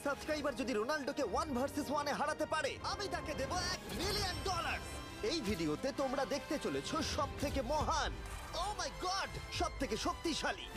Subscriber যদি রোনাল্ডোকে 1 versus 1 এ হারাতে পারে আমি তাকে দেব $1 মিলিয়ন। এই ভিডিওতে তোমরা দেখতে চলেছো সবথেকে মহান, ও মাই গড, সবথেকে শক্তিশালী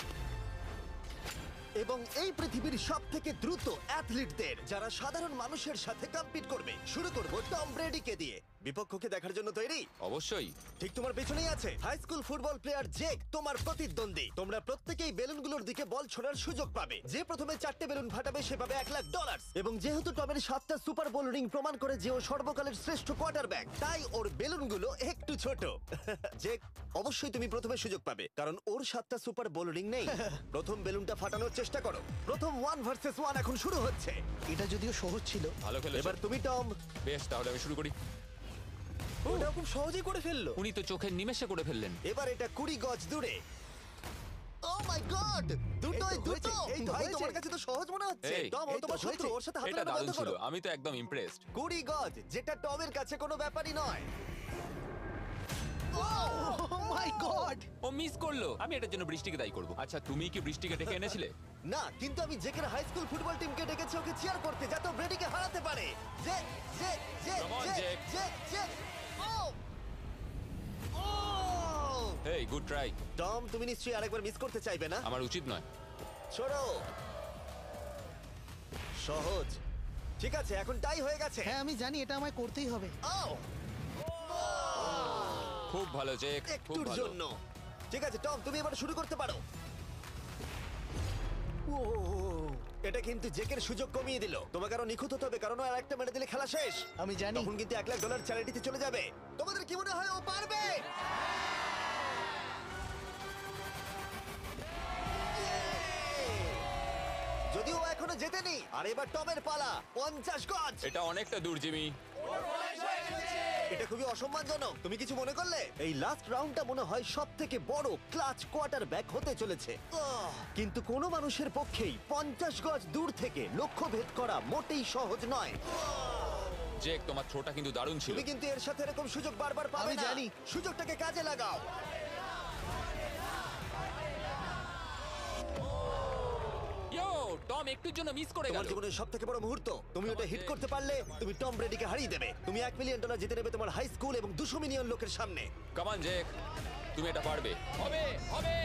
এবং এই পৃথিবীর সবথেকে দ্রুত অ্যাথলিটদের যারা সাধারণ মানুষের সাথে কম্পিট করবে। শুরু করব টম ব্রেডিকে দিয়ে। বিপক্ষকে দেখার জন্য তৈরি? অবশ্যই। ঠিক তোমার পেছনেই আছে high school football player Jake, তোমার প্রতিদ্বন্দ্বী। তোমরা প্রত্যেকেই বেলুনগুলোর দিকে বল ছোড়ার সুযোগ পাবে। যে প্রথমে 4টে বেলুন ফাটাবে সে পাবে $1,00,000। এবং যেহেতু টমের 7টা সুপার বোল রিং প্রমাণ করে যে ও সর্বকালের শ্রেষ্ঠ কোয়ার্টারব্যাক, তাই ওর বেলুনগুলো একটু ছোট। জেক, অবশ্যই তুমি প্রথমে সুযোগ পাবে কারণ ওর 7টা সুপার বোল রিং নেই। প্রথম বেলুনটা ফাটানোর চেষ্টা করো। প্রথম 1 ভার্সেস 1 এখন শুরু হচ্ছে। এটা যদিও সহজ ছিল। ভালো খেলেছো। এবার তুমি টম। বেশ, তাহলে আমি শুরু করি। ওটা খুব সহজেই করে ফেললো। উনি তো চোখের নিমেষে করে ফেললেন। এবার এটা 20 গজ দূরে। ও মাই গড, দুটোই দুটো। এই তো ভাই হয়েছে। তোমার কাছে তো সহজ মনে হচ্ছে। এই, টম, ও তোমার শত্রু, ওর সাথে হাত এটা মেলানো দারুণ বন্ধ ছিল, করো। আমি তো একদম ইমপ্রেসড। 20 গজ, যেটা টমের কাছে কোনো ব্যাপারই নয়। ও মাই গড! ও মিস করলো। আমি এটার জন্য বৃষ্টিকে দায়ী করব। আচ্ছা, তুমি কি বৃষ্টিকে ডেকে এনেছিলে? না, কিন্তু আমি জেকের হাই স্কুল ফুটবল টিমকে ডেকেছি ওকে চিয়ার করতে যাতে ও ব্রেডিকে হারাতে পারে। জে জে জে Come on, জে Jake. জে জে। ও ও হেই, গুড ট্রাই। টম, তুমি নিশ্চয়ই আরেকবার মিস করতে চাইবে না? আমার উচিত নয়। ছোড়ো। সহজ। ঠিক আছে, এখন টাই হয়ে গেছে। হ্যাঁ, আমি জানি এটা আমায় করতেই হবে। ও খুব ভালো জেক, খুব একটুর ভালো। জন্য। ঠিক আছে টম, তুমি এবার শুরু করতে পারো। ও, এটা কিন্তু জেকের সুযোগ কমিয়ে দিল। তোমাকে আরো নিখুঁত হতে হবে কারণ আর একটা মেরে দিলে খেলা শেষ। আমি জানি। তখন কিন্তু $1,00,000 চ্যারিটিতে চলে যাবে। তোমাদের কি মনে হয় ও পারবে? যদিও ও এখনো জেতেনি। আর এবার টমের পালা। 50 গজ। এটা অনেকটা দূর, জিমি। এটা খুবই অসম্মানজনক। তুমি কিছু মনে করলে? এই লাস্ট রাউন্ডটা মনে হয় সবথেকে বড় ক্লাচ কোয়ার্টারব্যাক হতে চলেছে। কিন্তু কোনো মানুষের পক্ষেই 50 গজ দূর থেকে লক্ষ্য ভেদ করা মোটেই সহজ নয়। জেক, তোমার থ্রোটা কিন্তু দারুণ ছিল। তুমি কিন্তু এর সাথে এরকম সুযোগ বারবার পাবে আমি না। জানি। সুযোগটাকে কাজে লাগাও। ইয়ো, টম একটুর জন্য মিস করে তোমার গেল। জীবনের সবথেকে বড় মুহূর্ত। তুমি ওটা হিট করতে পারলে তুমি টম ব্রেডিকে হারিয়ে দেবে। তুমি $1 মিলিয়ন জিতে নেবে তোমার হাই স্কুল এবং 200 মিলিয়ন লোকের সামনে। কাম অন জেক, তুমি এটা পারবে। হবে, হবে।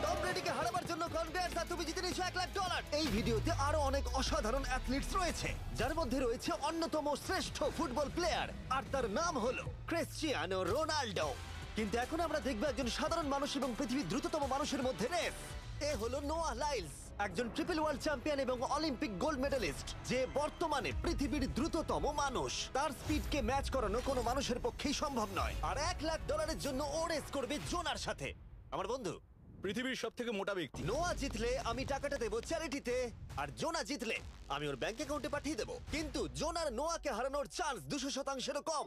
টম ব্রেডিকে হারাবার জন্য কনগ্রেটস, আর তুমি জিতে নিয়েছো $1,00,000। এই ভিডিওতে আরো অনেক অসাধারণ অ্যাথলিটস রয়েছে যার মধ্যে রয়েছে অন্যতম শ্রেষ্ঠ ফুটবল প্লেয়ার আর তার নাম হলো ক্রিশ্চিয়ানো রোনাল্ডো। কিন্তু এখন আমরা দেখব একজন সাধারণ মানুষ এবং পৃথিবীর দ্রুততম মানুষের মধ্যে রেস। এ হলো নোয়াহ লাইলস, একজন ট্রিপল ওয়ার্ল্ড চ্যাম্পিয়ন এবং অলিম্পিক গোল্ড মেডেলিস্ট, যে বর্তমানে পৃথিবীর দ্রুততম মানুষ। তার স্পিডকে ম্যাচ করানো কোনো মানুষের পক্ষেই সম্ভব নয়। আর $1,00,000 জন্য ও রেস করবে জোনার সাথে, আমার বন্ধু। পৃথিবীর সব থেকে মোটা ব্যক্তি। নোয়া জিতলে আমি টাকাটা দেবো চ্যারিটিতে, আর জোনা জিতলে আমি ওর ব্যাংক অ্যাকাউন্টে পাঠিয়ে দেবো। কিন্তু জোনার নোয়াকে হারানোর চান্স 200%-এরও কম,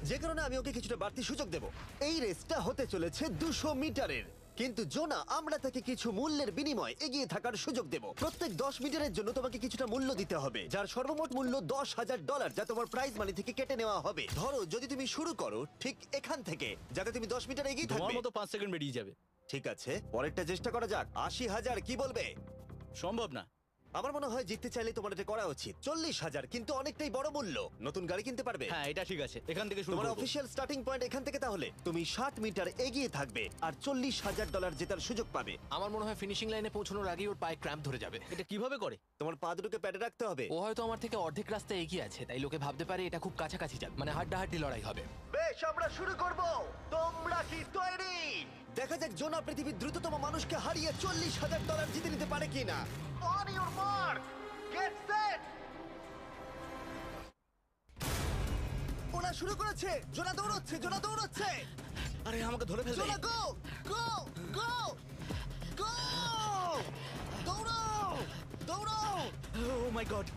যে কারণে আমি ওকে কিছুটা বাড়তি সুযোগ দেবো। এই রেসটা হতে চলেছে 200 মিটারের। কিন্তু জোনা, আমরা তাকে কিছু মূল্যের বিনিময়ে এগিয়ে থাকার সুযোগ দেব। প্রত্যেক 10 মিটারের জন্য তোমাকে কিছুটা মূল্য দিতে হবে, যার সর্বমোট মূল্য $10,000, যা তোমার প্রাইজ মানি থেকে কেটে নেওয়া হবে। ধরো যদি তুমি শুরু করো ঠিক এখান থেকে, যাতে তুমি 10 মিটার এগিয়ে তোমার থাকবে। মতো 5 সেকেন্ড বেরিয়ে যাবে। ঠিক আছে, পরেরটা চেষ্টা করা যাক। 80,000, কি বলবে? সম্ভব না। আমার মনে হয় জিততে চাইলে তোমার এটা করা উচিত। 40,000 কিন্তু অনেকটাই বড় মূল্য। নতুন গাড়ি কিনতে পারবে। হ্যাঁ, এটা ঠিক আছে, এখান থেকে শুরু তোমার করব। অফিসিয়াল স্টার্টিং পয়েন্ট এখান থেকে। তাহলে তুমি 60 মিটার এগিয়ে থাকবে আর $40,000 জেতার সুযোগ পাবে। আমার মনে হয় ফিনিশিং লাইনে পৌঁছানোর আগেই ওর পায়ে ক্র্যাম্প ধরে যাবে। এটা কিভাবে করে? তোমার পা দুটোকে প্যাডে রাখতে হবে। ও হয়তো আমার থেকে অর্ধেক রাস্তা এগিয়ে আছে, তাই লোকে ভাবতে পারে এটা খুব কাছাকাছি যাবে, মানে হাড্ডাহাড্ডি লড়াই হবে। বেশ, আমরা শুরু করব। তোমরা কি তৈরি? দেখা যাক জোনা পৃথিবীর দ্রুততম মানুষকে হারিয়ে $40,000 জিতে নিতে পারে কিনা। On your mark, get set. ওরা শুরু করেছে। জোনা দৌড়চ্ছে, জোনা দৌড়চ্ছে। আরে আমাকে ধরে ফেলবে। জোনা গো গো গো গো! দৌড়াও দৌড়াও! ও মাই গড,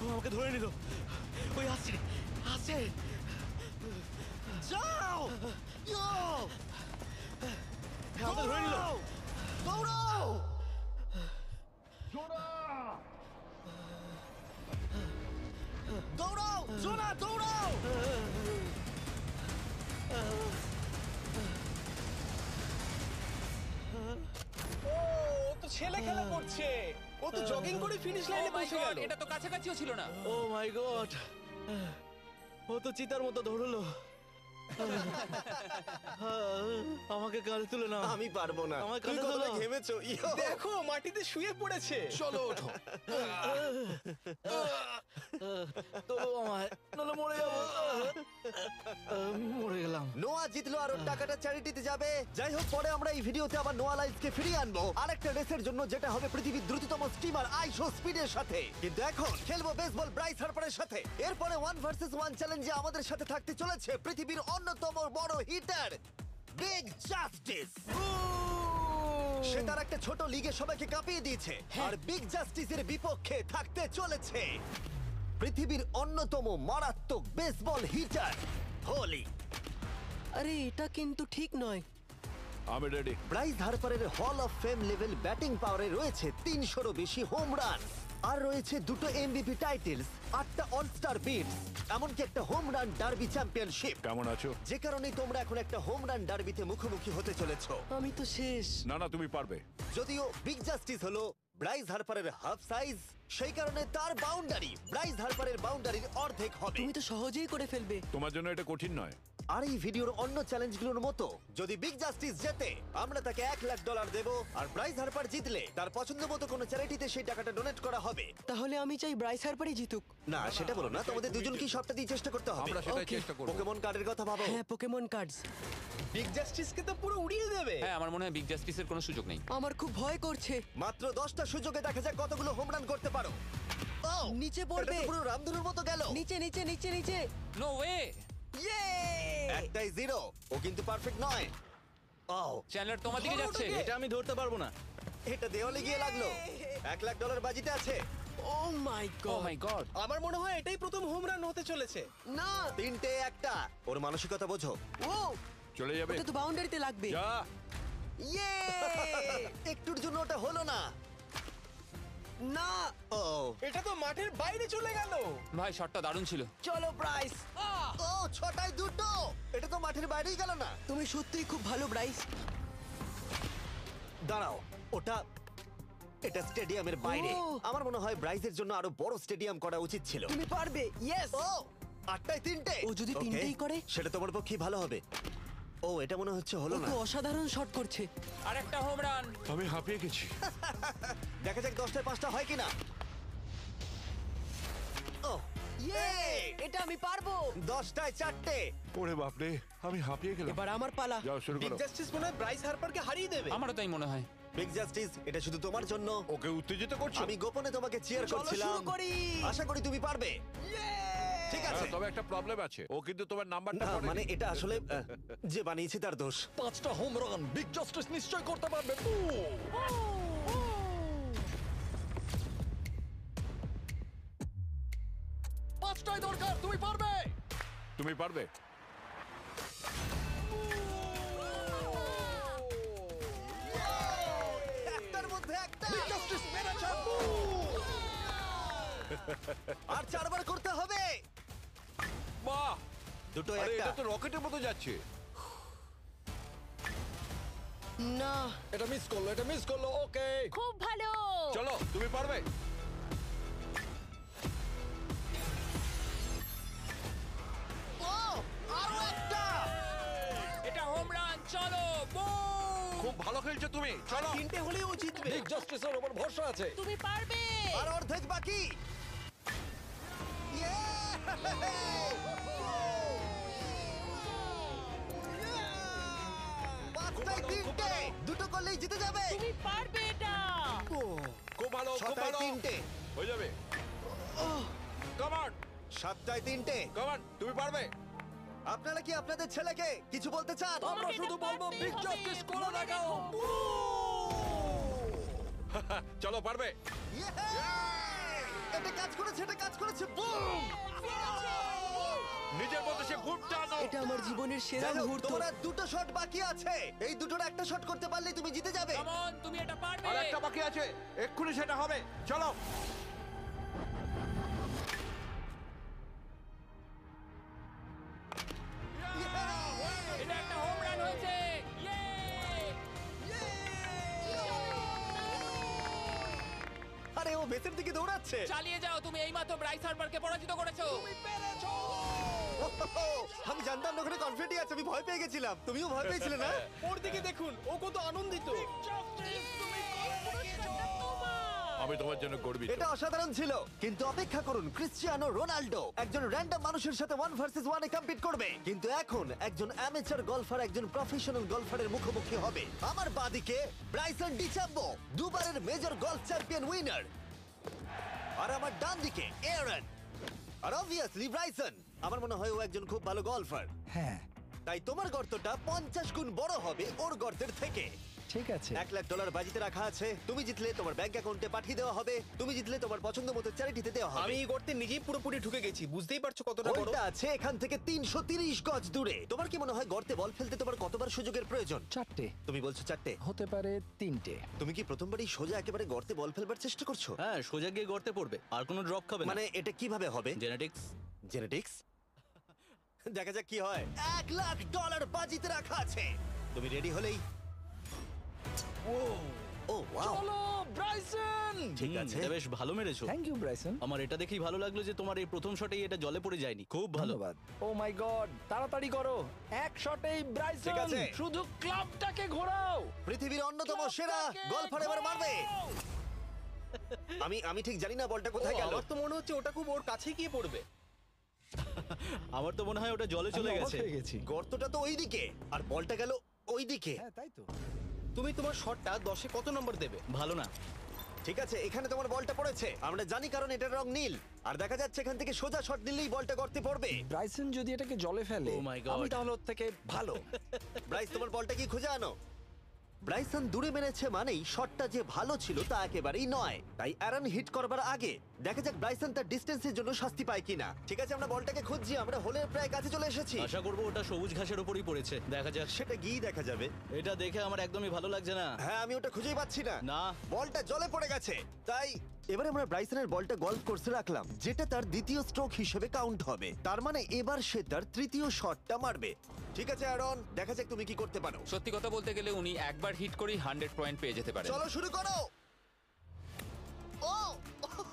ও আমাকে ধরে নিল। ওই আসছে, আসছে। যাও! ইয়ো! আমাকে ধরে নিল। দৌড়াও! দৌড়াও! জোনা দৌড়াও! ছেলে খেলা করছে। ও তো জগিং করে ফিনিশ Oh লাইনে my পৌঁছে God, গেল। এটা তো কাছাকাছিও ছিল না। ও মাই গড, ও তো চিতার মতো ধরলো। আমাকে কাঁধে তুলে নাও। আমি পারবো না। আমার তুমি কাঁধে কতটা তোলো। ঘেমেছো। ইয়ো। দেখো মাটিতে শুয়ে পড়েছে। চলো ওঠো। তোলো আমায়, নাহলে মরে যাবো। মরে গেলাম। নোয়া জিতলো আর ওর টাকাটা চ্যারিটিতে যাবে। যাই হোক, পরে আমরা এই ভিডিওতে আবার নোয়া লাইফকে ফিরিয়ে আনবো আরেকটা রেসের জন্য, যেটা হবে পৃথিবীর দ্রুততম স্টিমার আইশো স্পিডের সাথে। কিন্তু এখন খেলবো বেসবল ব্রাইস হার্পারের সাথে। এরপরে 1 ভার্সেস 1 চ্যালেঞ্জে আমাদের সাথে থাকতে চলেছে পৃথিবীর অন্যতম বড় হিটার বিগ জাস্টিস। সে তার একটা ছোট লিগে সবাইকে কাঁপিয়ে দিয়েছে, আর বিগ জাস্টিসের বিপক্ষে থাকতে চলেছে পৃথিবীর অন্যতম মারাত্মক বেসবল হিটার হোলি। আরে এটা কিন্তু ঠিক নয়। আমি ready. Bryce হার্পারের hall of fame level batting পাওয়ারে রয়েছে 300-রও বেশি হোম রান, আর রয়েছে 2টো এমভিপি টাইটেলস, 8টা অলস্টার বিটস, এমনকি একটা হোম রান ডার্বি চ্যাম্পিয়নশিপ। কেমন আছো? যে কারণে তোমরা এখন একটা হোম রান ডার্বিতে মুখোমুখি হতে চলেছো। আমি তো শেষ। না না, তুমি পারবে। যদিও বিগ জাস্টিস হলো ব্রাইস হার্পারের হাফ সাইজ, সেই কারণে তার বাউন্ডারি ব্রাইস হার্পারের বাউন্ডারির অর্ধেক হবে। তুমি তো সহজেই করে ফেলবে। তোমার জন্য এটা কঠিন নয়। আর এই ভিডিওর অন্য চ্যালেঞ্জগুলোর মতো, যদি বিগ জাস্টিস জেতে আমরা তাকে $1,00,000 দেব, আর ব্রাইস হার্পার জিতলে তার পছন্দ মতো কোনো চ্যারিটিতে সেই টাকাটা ডোনেট করা হবে। তাহলে আমি চাই ব্রাইস হার্পারই জিতুক। না, সেটা বলো না, তোমাদের দুজনকেই সবটা দিয়ে চেষ্টা করতে হবে। আমরা সেটাই Okay. চেষ্টা করব। পোকেমন কার্ডের কথা ভাবো। হ্যাঁ, পোকেমন কার্ডস। বিগ জাস্টিসকে তো পুরো উড়িয়ে দেবে। হ্যাঁ, আমার মনে হয় বিগ জাস্টিসের কোনো সুযোগ নেই। আমার খুব ভয় করছে। মাত্র 10টা সুযোগে দেখা যাক কতগুলো হোম রান করতে পারো। Oh, নিচে এটা পড়বে। তো পুরো রামধনুর মতো গেল। নিচে নিচে নিচে নিচে। No way. ইয়ে! একটাই জিরো, ও কিন্তু পারফেক্ট নয়। ও, চ্যানেলার তোমার দিকে যাচ্ছে। এটা আমি ধরতে পারবো না। এটা দেওয়ালে গিয়ে লাগলো। $1,00,000 বাজিতে আছে। ও মাই ও গড। মাই গড। আমার মনে হয় এটাই প্রথম হোম রান হতে চলেছে। না। 3টে একটা। ওর মানসিকতা বোঝো। ও, চলে যাবে। ওটা তো বাউন্ডারিতে লাগবে। যা। ইয়ে! একটুর জন্য ওটা হলো না। না। ও, এটা তো মাঠের বাইরে চলে গেল। ভাই, শটটা দারুণ ছিল। চলো ব্রাইস। ও, 6টায় 2টো। এটা তো মাঠের বাইরেই গেল না। তুমি সত্যিই খুব ভালো ব্রাইস। দাঁড়াও, এটা স্টেডিয়ামের বাইরে। ও। আমার মনে হয় ব্রাইজের জন্য আরো বড় স্টেডিয়াম করা উচিত ছিল। তুমি পারবে। ইয়েস। ও, 8টায় 3টে। ও যদি Okay, তিনটেই করে? সেটা তোমার পক্ষে ভালো হবে। ও, এটা মনে হচ্ছে ও হলো না। তো অসাধারণ শট করছে। আর একটা হোম রান। আমি হাঁপিয়ে গেছি। দেখা যাক 10টায় 5টা হয় কিনা। ও, ইয়ে! এটা আমি পারবো। 10টায় 4টে। ওরে বাপরে, আমি হাঁপিয়ে গেলাম। এবার আমার পালা। যাও শুরু বিগ করো। জাস্টিস মনে হয় ব্রাইস হারপারকে হারিয়ে দেবে। আমারও তাই মনে হয়। বিগ জাস্টিস, এটা শুধু তোমার জন্য। ওকে উত্তেজিত করছো? আমি গোপনে তোমাকে চিয়ার চলো করছিলাম। শুরু করি। আশা করি তুমি পারবে। ঠিক আছে। হ্যাঁ, তবে একটা প্রবলেম আছে, ও কিন্তু তোমার নাম্বারটা না, পড়েনি। মানে এটা আসলে যে বানিয়েছে তার দোষ। 5টা হোম রান বিগ জাস্টিস নিশ্চয় করতে পারবে। পাঁচটাই দরকার, তুমি পারবে। তুমি পারবে। একটার মধ্যে একটা। আর 4বার করতে হবে। বাহ, দুটো আরে একটা। এটা তো রকেটের মতো যাচ্ছে। না। এটা মিস করলো, এটা মিস করলো। ওকে, খুব ভালো। চলো, তুমি পারবে। ও, আরো একটা। এটা হোম রান। চলো, বুম। খুব ভালো খেলছো তুমি। চলো। 3টে হলেও ও জিতবে। বিগ জাস্টিসের উপর ভরসা আছে। তুমি পারবে। আর অর্ধেক বাকি। Yeah! 5টায় 3টে। দুটো করলেই জিতে যাবে। তুমি পারবে এটা। খুব ভালো, খুব 6টায় ভালো। 3টে। হয়ে যাবে। কাম অন, 7টায় 3টে। কাম অন, তুমি পারবে। আপনারা কি আপনাদের ছেলেকে কিছু বলতে চান? আমরা তোমাকে শুধু এটা বলবো পারতেই বিগ হবে। জাস্টিস করে মনে দেখাও। রেখো। চলো, পারবে। Yeah! এটা কাজ করেছে, এটা কাজ করেছে। বুম! নিজের মধ্যে সে খুব টানো। এটা আমার জীবনের সেরা যাই হোক, মুহূর্ত। তোমার আর 2টো শট বাকি আছে। এই দুটোর একটা শট করতে পারলে তুমি জিতে যাবে। কাম অন, তুমি এটা পারবে। আর একটা বাকি আছে, এক্ষুনি সেটা হবে। চলো। এটা একটা হোম রান হয়েছে। ইয়ে! বেসের দিকে দৌড়াচ্ছে। চালিয়ে যাও, তুমি এইমাত্র ব্রাইস হার্বারকে পরাজিত করেছো। আমি জানতাম না ওখানে কনফিডেন্ট আছে, আমি ভয় পেয়ে গেছিলাম। তুমিও ভয় পেয়েছিলে না? ওর দিকে দেখুন, ও কত আনন্দিত। আমি তোমার জন্য গর্বিত। এটা অসাধারণ ছিল, কিন্তু অপেক্ষা করুন, ক্রিশ্চিয়ানো রোনাল্ডো একজন র্যান্ডম মানুষের সাথে 1 ভার্সেস 1 এ কম্পিট করবে, কিন্তু এখন একজন অ্যামেচার গলফার একজন প্রফেশনাল গলফারের মুখোমুখি হবে। আমার বাদিকে ব্রাইসন ডিচাম্বো, দুবারের মেজর গলফ চ্যাম্পিয়ন উইনার, আর আমার ডান দিকে এরন। আর অবভিয়াসলি ব্রাইসন, আমার মনে হয় ও একজন খুব ভালো গলফার। হ্যাঁ, তাই তোমার গর্তটা 50 গুণ বড় হবে ওর গর্তের থেকে। ঠিক আছে। $1,00,000 বাজিতে রাখা আছে। তুমি জিতলে তোমার ব্যাংক অ্যাকাউন্টে পাঠিয়ে দেওয়া হবে, তুমি জিতলে তোমার পছন্দ মতো চ্যারিটিতে দেওয়া হবে। আমি এই গর্তে নিজেই পুরোপুরি ঢুকে গেছি, বুঝতেই পারছো কতটা বড়। হোলটা আছে এখান থেকে 330 গজ দূরে। তোমার কি মনে হয় গর্তে বল ফেলতে তোমার কতবার সুযোগের প্রয়োজন? 4টে তুমি বলছো 4টে, হতে পারে 3টে। তুমি কি প্রথমবারই সোজা একেবারে গর্তে বল ফেলবার চেষ্টা করছো? হ্যাঁ, সোজা গিয়ে গর্তে পড়বে, আর কোনো ড্রপ খাবে না। মানে এটা কিভাবে হবে? জেনেটিক্স। জেনেটিক্স? দেখা যাক কি হয়। $1,00,000 বাজিতে রাখা আছে। তুমি রেডি হলেই ও ওয়াও, চলো ব্রাইসন। ঠিক আছে। এটা বেশ ভালো মেরেছো। Thank you Bryson. আমার এটা দেখেই ভালো লাগলো যে তোমার এই প্রথম শটেই এটা জলে পড়ে যায়নি। খুব ভালো। ধন্যবাদ। ও মাই গড, তাড়াতাড়ি করো, এক শটেই ঠিক ব্রাইসন। আছে। শুধু ক্লাবটাকে ঘোরাও। পৃথিবীর অন্যতম সেরা গলফার এবার মারবে। আমি ঠিক জানি না বলটা কোথায় গেল। আমার তো মনে হচ্ছে ওটা খুব ওর কাছে গিয়ে পড়বে। আমার তো মনে হয় ওটা জলে চলে আমি অবাক গেছে। হয়ে গেছি। গর্তটা তো ওইদিকে আর বলটা গেল ওইদিকে। হ্যাঁ, তাই তো। তুমি তোমার শটটা 10-এ কত নম্বর দেবে? ভালো না। ঠিক আছে, এখানে তোমার বলটা পড়েছে, আমরা জানি কারণ এটার রং নীল। আর দেখা যাচ্ছে এখান থেকে সোজা শট দিলেই বলটা গর্তে পড়বে। ব্রাইসন যদি এটাকে জলে ফেলে, Oh my God. আমি তাহলে ওর থেকে ভালো। ব্রাইস, তোমার বলটা কি খুঁজে আনো। ব্রাইসন দূরে মেরেছে মানেই শটটা যে ভালো ছিল তা একেবারেই নয়। তাই অ্যারন হিট করবার আগে দেখা যাক ব্রাইসন তার ডিস্টেন্সের জন্য শাস্তি পায় কিনা। ঠিক আছে, আমরা বলটাকে খুঁজছি, আমরা হোলের প্রায় কাছে চলে এসেছি। আশা করবো ওটা সবুজ ঘাসের উপরই পড়েছে। দেখা যাক। সেটা গিয়ে দেখা যাবে। এটা দেখে আমার একদমই ভালো লাগছে না। হ্যাঁ, আমি ওটা খুঁজেই পাচ্ছি না। না। বলটা জলে পড়ে গেছে। তাই এবারে আমরা ব্রাইসনের বলটা গলফ কোর্সে রাখলাম, যেটা তার দ্বিতীয় স্ট্রোক হিসেবে কাউন্ট হবে। তার মানে এবার সে তার তৃতীয় শটটা মারবে। ঠিক আছে অ্যারন, দেখা যাক তুমি কি করতে পারো। সত্যি কথা বলতে গেলে উনি একবার হিট করেই 100 পয়েন্ট পেয়ে যেতে পারেন। চলো শুরু করো। ও,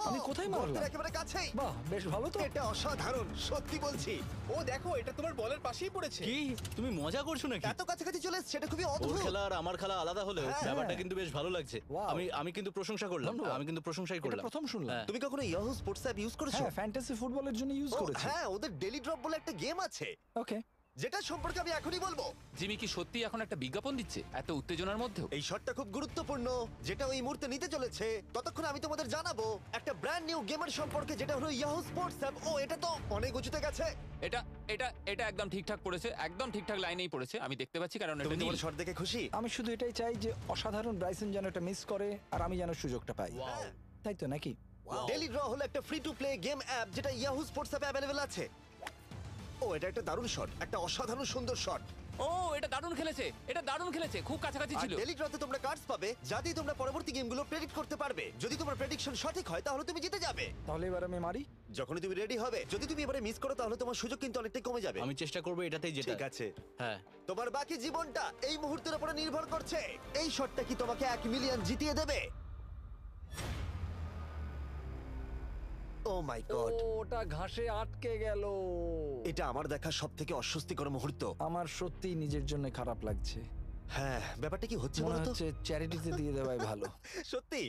আমি কোথায় মারলাম? গর্তের একেবারে কাছেই। বাহ, বেশ ভালো তো। এটা অসাধারণ, সত্যি বলছি। ও দেখো, এটা তোমার বলের পাশেই পড়েছে। কি তুমি মজা করছো নাকি? এত কাছাকাছি চলে এসেছে, এটা খুবই ওর অদ্ভুত। খেলা আর আমার খেলা আলাদা হলেও হ্যাঁ, ব্যাপারটা হ্যাঁ। কিন্তু বেশ ভালো লাগছে। Wow. আমি কিন্তু প্রশংসা করলাম। ধন্যবাদ। আমি কিন্তু প্রশংসাই এটা করলাম। প্রথম শুনলাম। হ্যাঁ। তুমি কখনো ইয়াহু স্পোর্টস অ্যাপ ইউজ করেছো? হ্যাঁ, ফ্যান্টাসি ফুটবলের জন্য ইউজ ও, করেছি। হ্যাঁ, ওদের ডেলি ড্রপ বলে একটা গেম আছে, ওকে। যেটা সম্পর্কে আমি এখনই বলবো। জিমি কি সত্যি এখন একটা বিজ্ঞাপন দিচ্ছে এত উত্তেজনার মধ্যেও? এই শটটা খুব গুরুত্বপূর্ণ, যেটা ওই মুহূর্তে নিতে চলেছে। ততক্ষণ আমি তোমাদের জানাবো একটা ব্র্যান্ড নিউ গেমের সম্পর্কে, যেটা হলো ইয়াহু স্পোর্টস অ্যাপ। ও, এটা তো অনেক উঁচুতে গেছে। এটা এটা এটা একদম ঠিকঠাক পড়েছে, একদম ঠিকঠাক লাইনেই পড়েছে। আমি দেখতে পাচ্ছি কারণ তুমি এটা নীল। তোমার শট দেখে খুশি? আমি শুধু এটাই চাই যে অসাধারণ ব্রাইসন যেন এটা মিস করে আর আমি যেন সুযোগটা পাই। তাই তো নাকি? ডেলি ড্র হলো একটা free to play game app, যেটা ইয়াহু স্পোর্টস অ্যাপে অ্যাভেলেবল আছে। ও, এটা একটা দারুণ শট, একটা অসাধারণ সুন্দর শট। ও, এটা দারুণ খেলেছে, এটা দারুণ খেলেছে, খুব কাছাকাছি আর ছিল। ডেলি ড্রতে তোমরা কার্ডস পাবে, যাতে তোমরা পরবর্তী গেমগুলো প্রেডিক্ট করতে পারবে। যদি তোমার প্রেডিকশন সঠিক হয় তাহলে তুমি জিতে যাবে। তাহলে এবার আমি মারি। যখনই তুমি রেডি হবে, যদি তুমি এবারে মিস করো তাহলে তোমার সুযোগ কিন্তু অনেকটাই কমে যাবে। আমি চেষ্টা করবো এটাতেই যেটা। ঠিক আছে, হ্যাঁ। তোমার বাকি জীবনটা এই মুহূর্তের উপরে নির্ভর করছে। এই শটটা কি তোমাকে 1 মিলিয়ন জিতিয়ে দেবে? ও মাই গড, ওটা ঘাসে আটকে গেল। এটা আমার দেখা সবথেকে অস্বস্তিকর মুহূর্ত। আমার সত্যিই নিজের জন্য খারাপ লাগছে। হ্যাঁ, ব্যাপারটা কি হচ্ছে মনে বলো তো? হচ্ছে চ্যারিটিতে দিয়ে দেওয়াই ভালো। সত্যি।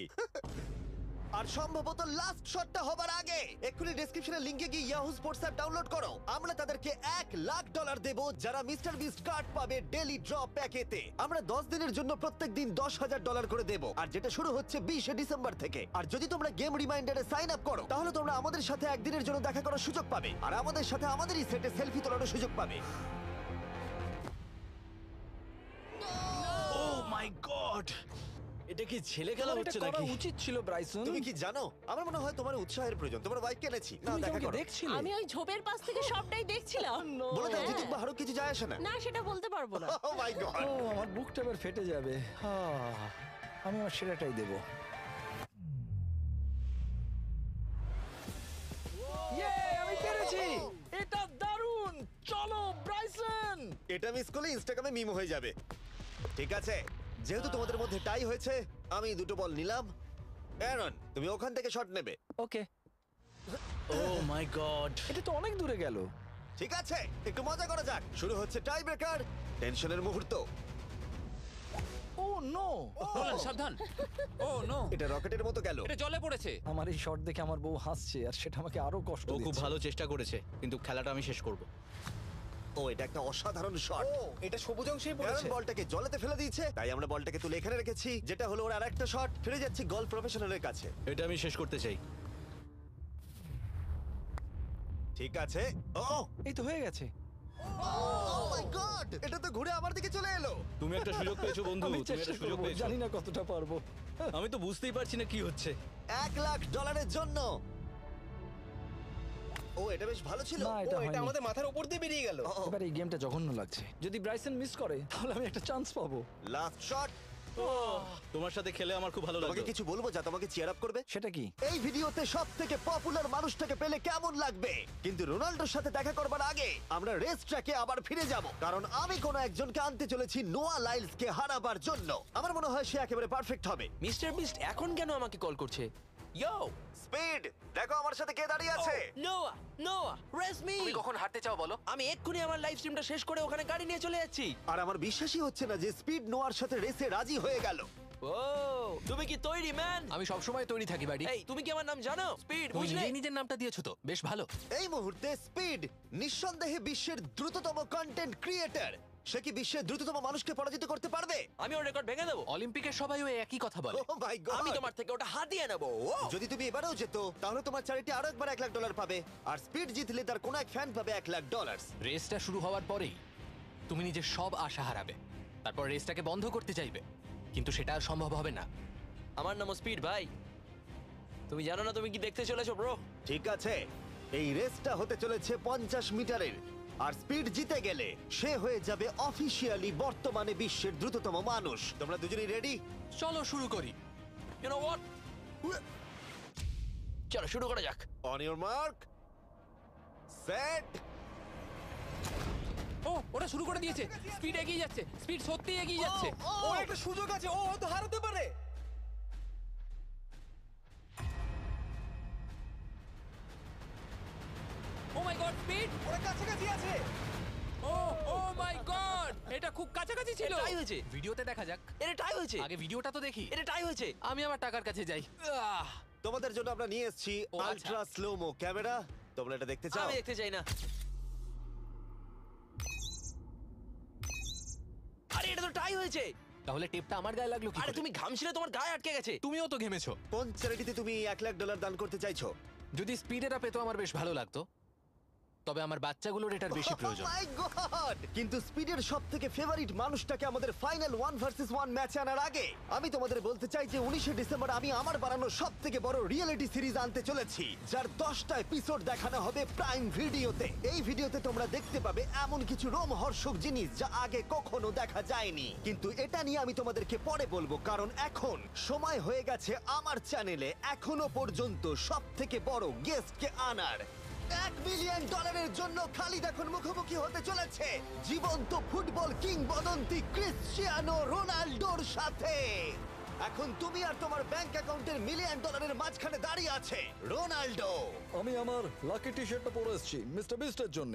আর সম্ভবত লাস্ট শটটা হবার আগে এক্ষুনি ডেসক্রিপশনের লিংকে গিয়ে ইয়াহু স্পোর্টস অ্যাপ ডাউনলোড করো। আমরা তাদেরকে $1,00,000 দেব যারা মিস্টার বিস্ট কার্ড পাবে ডেলি ড্র প্যাকেতে। আমরা 10 দিনের জন্য প্রত্যেক দিন $10,000 করে দেব, আর যেটা শুরু হচ্ছে 20 ডিসেম্বর থেকে। আর যদি তোমরা গেম রিমাইন্ডারে সাইন আপ করো তাহলে তোমরা আমাদের সাথে একদিনের জন্য দেখা করার সুযোগ পাবে, আর আমাদের সাথে আমাদেরই সেটে সেলফি তোলার সুযোগ পাবে। ও মাই গড, এটা কি ছেলে খেলা তোমার হচ্ছে এটা করা নাকি? উচিত ছিল ব্রাইসন। তুমি কি জানো, আমার মনে হয় তোমার উৎসাহের প্রয়োজন। তোমার বাইক কিনেছি, না তুমি দেখা কাউকে করো। দেখছিলে? আমি ওই ঝোপের পাশ থেকে সবটাই দেখছিলাম। বলে দাও হ্যাঁ। জিতুক বা হারুক, কিছু যায় আসে না। না, সেটা বলতে পারবো না। ও মাই গড। ও, আমার বুকটা এবার ফেটে যাবে। আমি আমার সেরাটাই দেব। আমি পেরেছি। এটা দারুণ। চলো ব্রাইসন। এটা মিস করলে ইনস্টাগ্রামে মিম হয়ে যাবে। ঠিক আছে, যেহেতু তোমাদের মধ্যে টাই হয়েছে, আমি দুটো বল নিলাম। অ্যারন, তুমি ওখান থেকে শট নেবে। ওকে, ও মাই গড এটা তো অনেক দূরে গেল। ঠিক আছে, একটু মজা করা যাক। শুরু হচ্ছে টাই ব্রেকার, টেনশনের মুহূর্ত। ও নো, নোলান সাবধান। ও নো, এটা রকেটের মতো গেল। এটা জলে পড়েছে। আমার এই শট দেখে আমার বউ হাসছে আর সেটা আমাকে আরো কষ্ট ও খুব দিচ্ছে। ভালো চেষ্টা করেছে কিন্তু খেলাটা আমি শেষ করব। ও, এটা একটা অসাধারণ শট। এটা সবুজ অংশেই অ্যারন বলটাকে জলেতে ফেলে দিয়েছে, তাই আমরা বলটাকে তুলে এখানে রেখেছি, যেটা হলো ওর আরেকটা শট। ফিরে যাচ্ছি গলফ প্রফেশনালের কাছে। এটা আমি শেষ করতে চাই। ঠিক আছে। ও এই তো হয়ে গেছে। মাই গড, এটা তো ঘুরে আমার দিকে চলে এলো। তুমি একটা সুযোগ পেয়েছো বন্ধু, আমি তুমি চেষ্টা একটা সুযোগ করবো, পেয়েছো। জানি না কতটা পারবো। আমি তো বুঝতেই পারছি না কি হচ্ছে। $1,00,000 জন্য। ও, এটা বেশ ভালো ছিল। না, এটা হয়নি। আমাদের মাথার উপর দিয়ে বেরিয়ে গেল। ও, এবার এই গেমটা জঘন্য লাগছে। যদি ব্রাইসন মিস করে তাহলে আমি একটা চান্স পাবো। Last shot. তোমার সাথে খেলে আমার খুব ভালো তোমাকে লাগলো। কিছু বলবো যা তোমাকে চিয়ার আপ করবে? সেটা কি? এই ভিডিওতে সবথেকে পপুলার মানুষটাকে পেলে কেমন লাগবে? কিন্তু রোনাল্ডোর সাথে দেখা করবার আগে আমরা রেস ট্র্যাকে আবার ফিরে যাব, কারণ আমি কোনো একজনকে আনতে চলেছি নোয়া লাইলসকে হারাবার জন্য। আমার মনে হয় সে একেবারে পারফেক্ট হবে। মিস্টার বিস্ট এখন কেন আমাকে কল করছে? ইয়ো, স্পিড, দেখো আমার সাথে কে দাঁড়িয়ে আছে। নোয়া, নোয়া, রেস মি। তুমি কখন হাঁটতে চাও বলো? আমি এক্ষুনি আমার লাইভ স্ট্রিমটা শেষ করে ওখানে গাড়ি নিয়ে চলে যাচ্ছি। আর আমার বিশ্বাসই হচ্ছে না যে স্পিড নোয়ার সাথে রেসে রাজি হয়ে গেল। ও, তুমি কি তৈরি ম্যান? আমি সবসময় তৈরি থাকি বাড়ি। এই, তুমি কি আমার নাম জানো? স্পিড, তুমি বুঝলে? নিজেই নিজের নামটা দিয়েছো তো, বেশ ভালো। এই মুহূর্তে স্পিড নিঃসন্দেহে বিশ্বের দ্রুততম কন্টেন্ট ক্রিয়েটর। সে কি বিশ্বের দ্রুততম মানুষকে পরাজিত করতে পারবে? আমি ওর রেকর্ড ভেঙে দেবো। অলিম্পিকের সবাই ওই একই কথা বলে। ও মাই গড, আমি তোমার থেকে ওটা হাতিয়ে নেবো। ও, যদি তুমি এবারেও যেত তাহলে তোমার চ্যারিটি আরো একবার $1,00,000 পাবে, আর স্পিড জিতলে তার কোনো এক ফ্যান পাবে $1,00,000। রেসটা শুরু হওয়ার পরেই তুমি নিজের সব আশা হারাবে, তারপর রেসটাকে বন্ধ করতে চাইবে, কিন্তু সেটা আর সম্ভব হবে না। আমার নামও স্পিড ভাই। তুমি জানো না তুমি কি দেখতে চলেছো ব্রো? ঠিক আছে, এই রেসটা হতে চলেছে 50 মিটারের, আর স্পিড জিতে গেলে সে হয়ে যাবে অফিসিয়ালি বর্তমানে বিশ্বের দ্রুততম মানুষ। তোমরা দুজনেই রেডি? চলো শুরু করি। You know what? চলো শুরু করা যাক। On your mark, set. ও, ওরা শুরু করে দিয়েছে। স্পিড এগিয়ে যাচ্ছে, স্পিড সত্যি এগিয়ে যাচ্ছে। ও, একটা সুযোগ আছে, ও হয়তো হারাতে পারে। ও মাই গড, স্পিড! ওরা কাছাকাছি আছে। ও, ও মাই গড, এটা খুব কাছাকাছি ছিল। টাই হয়েছে। ভিডিওতে দেখা যাক। এটা টাই হয়েছে। আগে ভিডিওটা তো দেখি। এটা টাই হয়েছে। আমি আমার টাকার কাছে যাই। তোমাদের জন্য আমরা নিয়ে এসেছি ও, আচ্ছা। Ultra slomo camera. তোমরা এটা দেখতে চাও? আমি দেখতে চাই না। আরে এটা তো টাই হয়েছে। তাহলে টেপটা আমার গায়ে লাগলো কি আরে করে? তুমি ঘামছিলে, তোমার গায়ে আটকে গেছে। তুমিও তো ঘেমেছো। কোন চ্যারিটিতে তুমি $1,00,000 দান করতে চাইছো? যদি স্পিডেরা পেতো আমার বেশ ভালো লাগতো, তবে আমার বাচ্চাগুলোর এটার বেশি প্রয়োজন। Oh my God! কিন্তু স্পিডের সবথেকে ফেভারিট মানুষটাকে আমাদের ফাইনাল 1 ভার্সেস 1 ম্যাচে আনার আগে আমি তোমাদের বলতে চাই যে 19শে ডিসেম্বর আমি আমার বানানো সবথেকে বড় রিয়েলিটি সিরিজ আনতে চলেছি, যার 10টা এপিসোড দেখানো হবে প্রাইম ভিডিওতে। এই ভিডিওতে তোমরা দেখতে পাবে এমন কিছু রোমহর্ষক জিনিস যা আগে কখনো দেখা যায়নি, কিন্তু এটা নিয়ে আমি তোমাদেরকে পরে বলবো, কারণ এখন সময় হয়ে গেছে আমার চ্যানেলে এখনো পর্যন্ত সবথেকে বড় গেস্টকে আনার। $1 মিলিয়ন জন্য খালিদ এখন মুখোমুখি হতে চলেছে জীবন্ত ফুটবল কিংবদন্তি ক্রিশ্চিয়ানো রোনাল্ডোর সাথে। এখন তুমি আর তোমার ব্যাংক অ্যাকাউন্টের $1 মিলিয়ন মাঝখানে দাঁড়িয়ে আছে রোনাল্ডো। আমি আমার লাকি টি শার্টটা পরে এসেছি মিস্টার বিস্টের জন্য।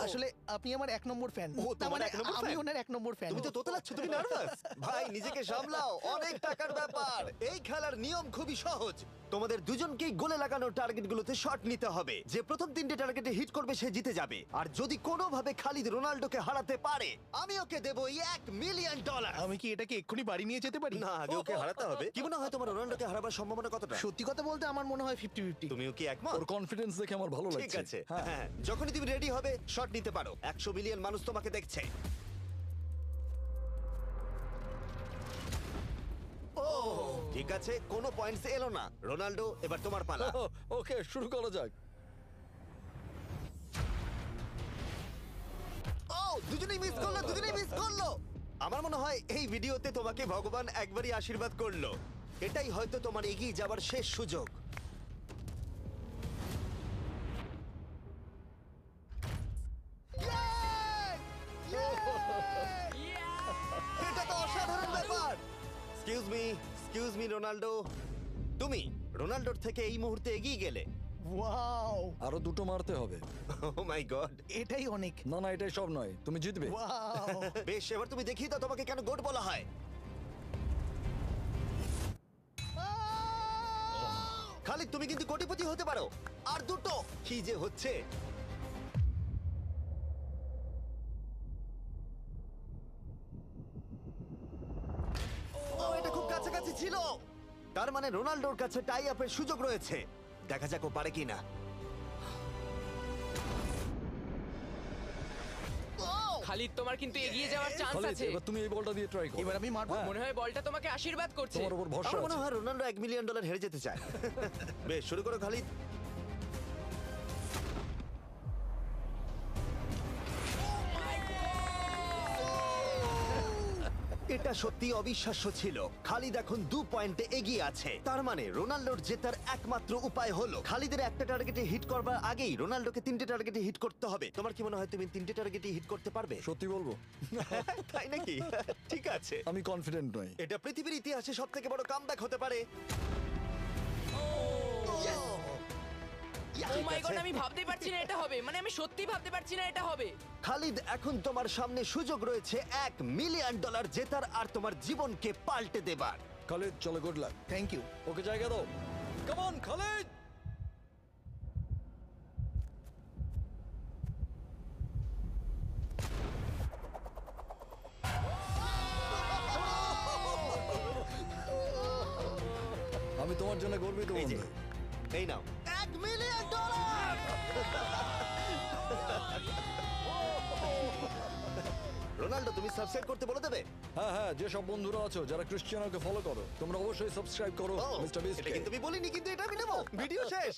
আসলে আপনি আমার 1 নম্বর ফ্যান। ও, তোমার এক নম্বর আমি fan? ওনার 1 নম্বর ফ্যান। তুমি তো তোতলাচ্ছ, তুমি নার্ভাস? ভাই নিজেকে সামলাও, অনেক টাকার ব্যাপার। এই খেলার নিয়ম খুবই সহজ। তোমাদের দুজনকেই গোলে লাগানো টার্গেটগুলোতে শট নিতে হবে। যে প্রথম 3টে টার্গেটে হিট করবে সে জিতে যাবে। আর যদি কোনোভাবে খালিদ রোনাল্ডোকে হারাতে পারে আমি ওকে দেবো $1 মিলিয়ন। আমি কি এটাকে এক্ষুনি বাড়ি নিয়ে যেতে পারি? না, আগে ওকে হারাতে হবে। কি মনে হয় তোমার রোনাল্ডোকে হারাবার সম্ভাবনা কতটা? সত্যি কথা বলতে আমার মনে হয় 50-50। তুমিও কি একমত? ওর কনফিডেন্স দেখে আমার ভালো লাগছে। ঠিক আছে, হ্যাঁ। হ্যাঁ, যখনই তুমি রেডি হবে শট নিতে পারো। 100 মিলিয়ন মানুষ তোমাকে দেখছে। ও, ঠিক আছে, কোনো পয়েন্টস এলো না। রোনাল্ডো, এবার তোমার পালা। ওকে, শুরু করা যাক। ও, দুজনেই মিস করলো, দুজনেই মিস করলো। আমার মনে হয় এই ভিডিওতে তোমাকে ভগবান একবারই আশীর্বাদ করলো। এটাই হয়তো তোমার এগিয়ে যাবার শেষ সুযোগ। এটা তো অসাধারণ ব্যাপার। এক্সকিউজ মি রোনাল্ডো, তুমি রোনাল্ডোর থেকে এই মুহূর্তে এগিয়ে গেলে। ওয়াও, আরো দুটো মারতে হবে। ও মাই গড। এটাই অনেক। না না, এটাই সব নয়, তুমি জিতবে। ওয়াও, বেশ, এবার তুমি দেখিয়ে দাও তোমাকে কেন গোট বলা হয়। খালিদ, তুমি কিন্তু কোটিপতি হতে পারো। আর দুটো। কি যে হচ্ছে। ও, এটা খুব কাছাকাছি ছিল। তার মানে রোনাল্ডোর কাছে টাই আপের সুযোগ রয়েছে। দেখা যাক ও পারে কিনা। খালিদ, তোমার কিন্তু এগিয়ে যাওয়ার চান্স খালিদ, আছে। এবার তুমি এই বলটা দিয়ে ট্রাই করো। এবার আমি মারবো। হ্যাঁ, মনে হয় বলটা তোমাকে আশীর্বাদ করছে। তোমার উপর ভরসা আমার মনে আছে। হয় রোনাল্ডো $1 মিলিয়ন হেরে যেতে চায়। বেশ, শুরু করো খালিদ। এটা সত্যি অবিশ্বাস্য ছিল। খালিদ এখন 2 পয়েন্টে এগিয়ে আছে। তার মানে রোনাল্ডোর জেতার একমাত্র উপায় হলো খালিদের একটা টার্গেটে হিট করবার আগেই রোনাল্ডোকে 3টে টার্গেটে হিট করতে হবে। তোমার কি মনে হয় তুমি 3টে টার্গেটে হিট করতে পারবে? সত্যি বলবো, তাই নাকি? ঠিক আছে। আমি কনফিডেন্ট নই। এটা পৃথিবীর ইতিহাসে সবথেকে বড় কামব্যাক হতে পারে। ও মাই গড, আমি ভাবতেই পারছি না এটা হবে। মানে আমি সত্যি ভাবতে পারছি না এটা হবে। খালিদ, এখন তোমার সামনে সুযোগ রয়েছে $1 মিলিয়ন জেতার আর তোমার জীবনকে পাল্টে দেবার। খালিদ, চলো, good luck. Thank you. Okay জায়গা দাও। Come on Khalid. আমি তোমার জন্য গর্বিত এই যে, বন্ধু। এই নাও $1 মিলিয়ন। রোনাল্ডো, তুমি সাবস্ক্রাইব করতে বলে দেবে? হ্যাঁ হ্যাঁ, যে সব বন্ধুরা আছো যারা ক্রিশ্চিয়ানোকে ফলো করো, তোমরা অবশ্যই সাবস্ক্রাইব করো ও, মিস্টার এটা বিস্টকে। কিন্তু আমি বলিনি, কিন্তু এটা আমি নেবো। ভিডিও শেষ।